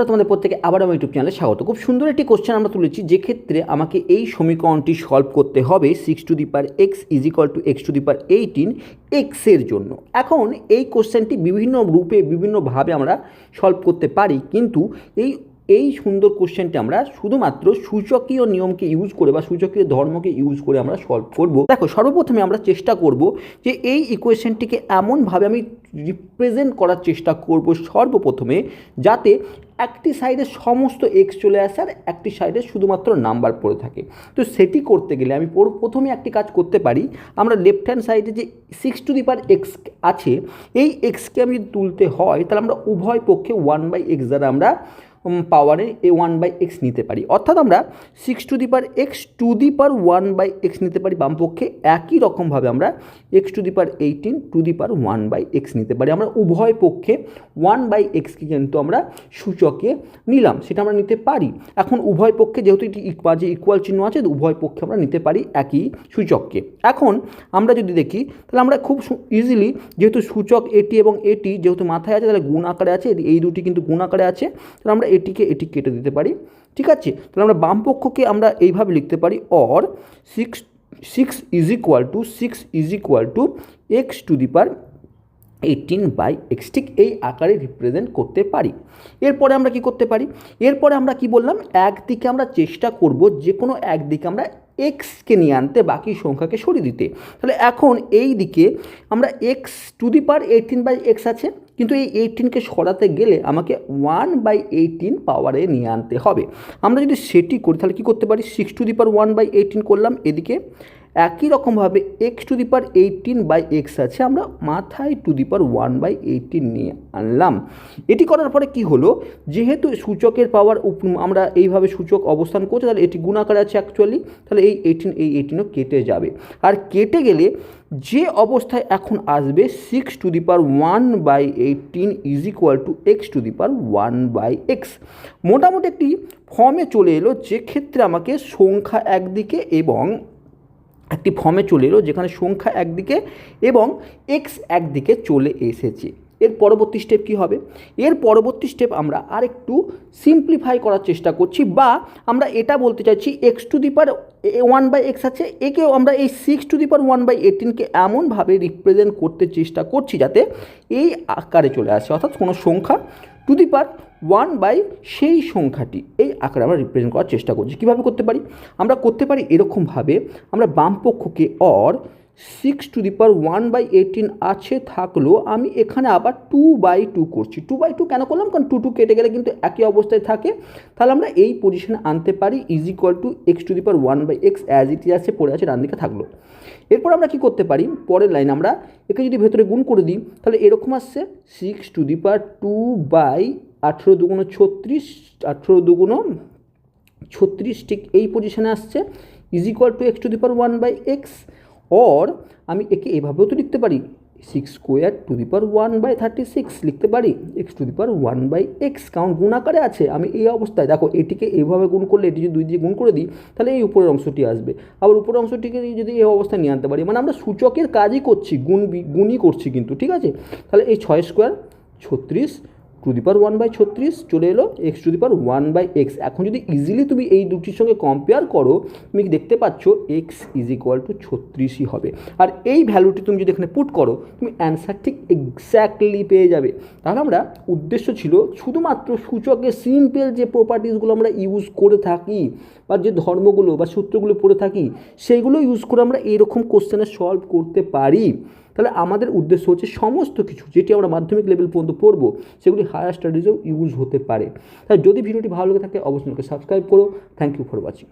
তোমাদের প্রত্যেকে আবার আমার ইউটিউব চ্যানেলে স্বাগত। খুব সুন্দর একটি কোশ্চেন আমরা তুলেছি, যে ক্ষেত্রে আমাকে এই সমীকরণটি সলভ করতে হবে 6^x = x^18 এর জন্য। এখন এই কোশ্চেনটি বিভিন্ন রূপে বিভিন্নভাবে আমরা সলভ করতে পারি, কিন্তু এই সুন্দর কোশ্চেনটি আমরা শুধুমাত্র সূচকীয় নিয়মকে ইউজ করে বা সূচকীয় ধর্মকে ইউজ করে আমরা সলভ করব। দেখো, সর্বপ্রথমে আমরা চেষ্টা করব যে এই ইকুয়েশনটিকে এমনভাবে আমি রিপ্রেজেন্ট করার চেষ্টা করব সর্বপ্রথমে, যাতে একটি সাইডে সমস্ত এক্স চলে আসে আর একটি সাইডে শুধুমাত্র নাম্বার পড়ে থাকে। তো সেটি করতে গেলে আমি প্রথমে একটি কাজ করতে পারি। আমরা লেফট হ্যান্ড সাইডে যে 6^x আছে, এই এক্সকে আমি তুলতে হয়, তাহলে আমরা উভয় পক্ষে 1/x দ্বারা আমরা পাওয়ারে a1/x নিতে পারি। অর্থাৎ আমরা 6^x^1/x নিতে পারি বাম পক্ষে। একই রকমভাবে আমরা x^18^1/x নিতে পারি। আমরা উভয় পক্ষে 1/xকে কিন্তু আমরা সূচকে নিলাম, সেটা আমরা নিতে পারি। এখন উভয় পক্ষে যেহেতু এটি ইকুয়াল চিহ্ন আছে, উভয় পক্ষে আমরা নিতে পারি একই সূচককে। এখন আমরা যদি দেখি, তাহলে আমরা খুব ইজিলি, যেহেতু সূচক এটি এবং এটি যেহেতু মাথায় আছে, তাহলে গুণ আকারে আছে, এই দুটি কিন্তু গুণ আকারে আছে, তাহলে আমরা এটি কেটে দিতে পারি। ঠিক আছে, তাহলে আমরা বাম পক্ষকে আমরা এইভাবে লিখতে পারি, অর 6x=x^18/x, ঠিক এই আকারে রিপ্রেজেন্ট করতে পারি। এরপরে আমরা কি করতে পারি? এরপরে আমরা কি বললাম, একদিকে আমরা চেষ্টা করব যে কোনো একদিকে আমরা এক্সকে নিয়ে আনতে, বাকি সংখ্যাকে সরিয়ে দিতে। তাহলে এখন এই দিকে আমরা x^18/x আছে, কিন্তু এই 18কে সরাতে গেলে আমাকে 1/18 পাওয়ারে নিয়ে আনতে হবে। আমরা যদি সেটি করি, তাহলে কী করতে পারি? 6^1/18 করলাম এদিকে। একই রকমভাবে x^18/x আছে, আমরা মাথায় 1/18 নিয়ে আনলাম। এটি করার পরে কি হলো, যেহেতু সূচকের পাওয়ার আমরা এইভাবে সূচক অবস্থান করছে, তাহলে এটি গুণাকারে আছে অ্যাকচুয়ালি, তাহলে এই 18ও কেটে যাবে। আর কেটে গেলে যে অবস্থায় এখন আসবে 6^1/18 x^1/x, মোটামুটি একটি ফর্মে চলে এলো, যে ক্ষেত্রে আমাকে সংখ্যা একদিকে এবং একটি ফর্মে চলে এলো যেখানে সংখ্যা একদিকে এবং এক্স একদিকে চলে এসেছে। এর পরবর্তী স্টেপ কী হবে? এর পরবর্তী স্টেপ আমরা আরেকটু সিম্পলিফাই করার চেষ্টা করছি, বা আমরা এটা বলতে চাইছি x^1/x আছে, একেও আমরা এই 6^1/18কে এমনভাবে রিপ্রেজেন্ট করতে চেষ্টা করছি যাতে এই আকারে চলে আসে, অর্থাৎ কোনো সংখ্যা (1/ সেই সংখ্যাটি এই আকারে আমরা রিপ্রেজেন্ট করার চেষ্টা করছি। কীভাবে করতে পারি? আমরা করতে পারি এরকমভাবে, আমরা বাম পক্ষকে অর 6^1/18 আছে থাকলো, আমি এখানে আবার 2/2 করছি। 2/2 কেন করলাম? কারণ 2 কেটে গেলে কিন্তু একই অবস্থায় থাকে, তাহলে আমরা এই পজিশনে আনতে পারি x^1/x অ্যাজ ইট ইজ আছে, পড়ে আছে, ডান দিকে থাকলো। এরপর আমরা কি করতে পারি? পরের লাইন আমরা একে যদি ভেতরে গুণ করে দিই, তাহলে এরকম আসছে 6^2/18×2=36, 18×2=36, ঠিক এই পজিশনে আসছে, x^1/x। অর আমি একে এভাবেও তো লিখতে পারি, 6^1/36 লিখতে পারি x^1/x, কারণ গুণ আকারে আছে। আমি এই অবস্থায় দেখো, এটিকে এইভাবে গুণ করলে, এটি যদি 2 দিয়ে গুণ করে দিই, তাহলে এই উপরের অংশটি আসবে। আবার উপরের অংশটিকে যদি এই অবস্থায় নিয়ে আনতে পারি, মানে আমরা সূচকের কাজই করছি, গুণই করছি কিন্তু। ঠিক আছে, তাহলে এই 6² 36 1/36 চলে এলো x^1/x। এখন যদি ইজিলি তুমি এই দুটির সঙ্গে কম্পেয়ার করো, তুমি দেখতে পাচ্ছ x = 36ই হবে। আর এই ভ্যালুটি তুমি যদি এখানে পুট করো, তুমি অ্যান্সার ঠিক এক্স্যাক্টলি পেয়ে যাবে। তাহলে আমরা উদ্দেশ্য ছিল শুধুমাত্র সূচকের সিম্পল যে প্রপার্টিসগুলো আমরা ইউজ করে থাকি, বা যে ধর্মগুলো বা সূত্রগুলো পড়ে থাকি, সেইগুলো ইউজ করে আমরা এরকম কোশ্চেনে সলভ করতে পারি। তাহলে আমাদের উদ্দেশ্য হচ্ছে সমস্ত কিছু যেটি আমরা মাধ্যমিক লেভেল পর্যন্ত পড়বো, সেগুলি হায়ার স্টাডিজেও ইউজ হতে পারে। তাই যদি ভিডিওটি ভালো লেগে থাকে, অবশ্যই সাবস্ক্রাইব করো। Thank you for watching.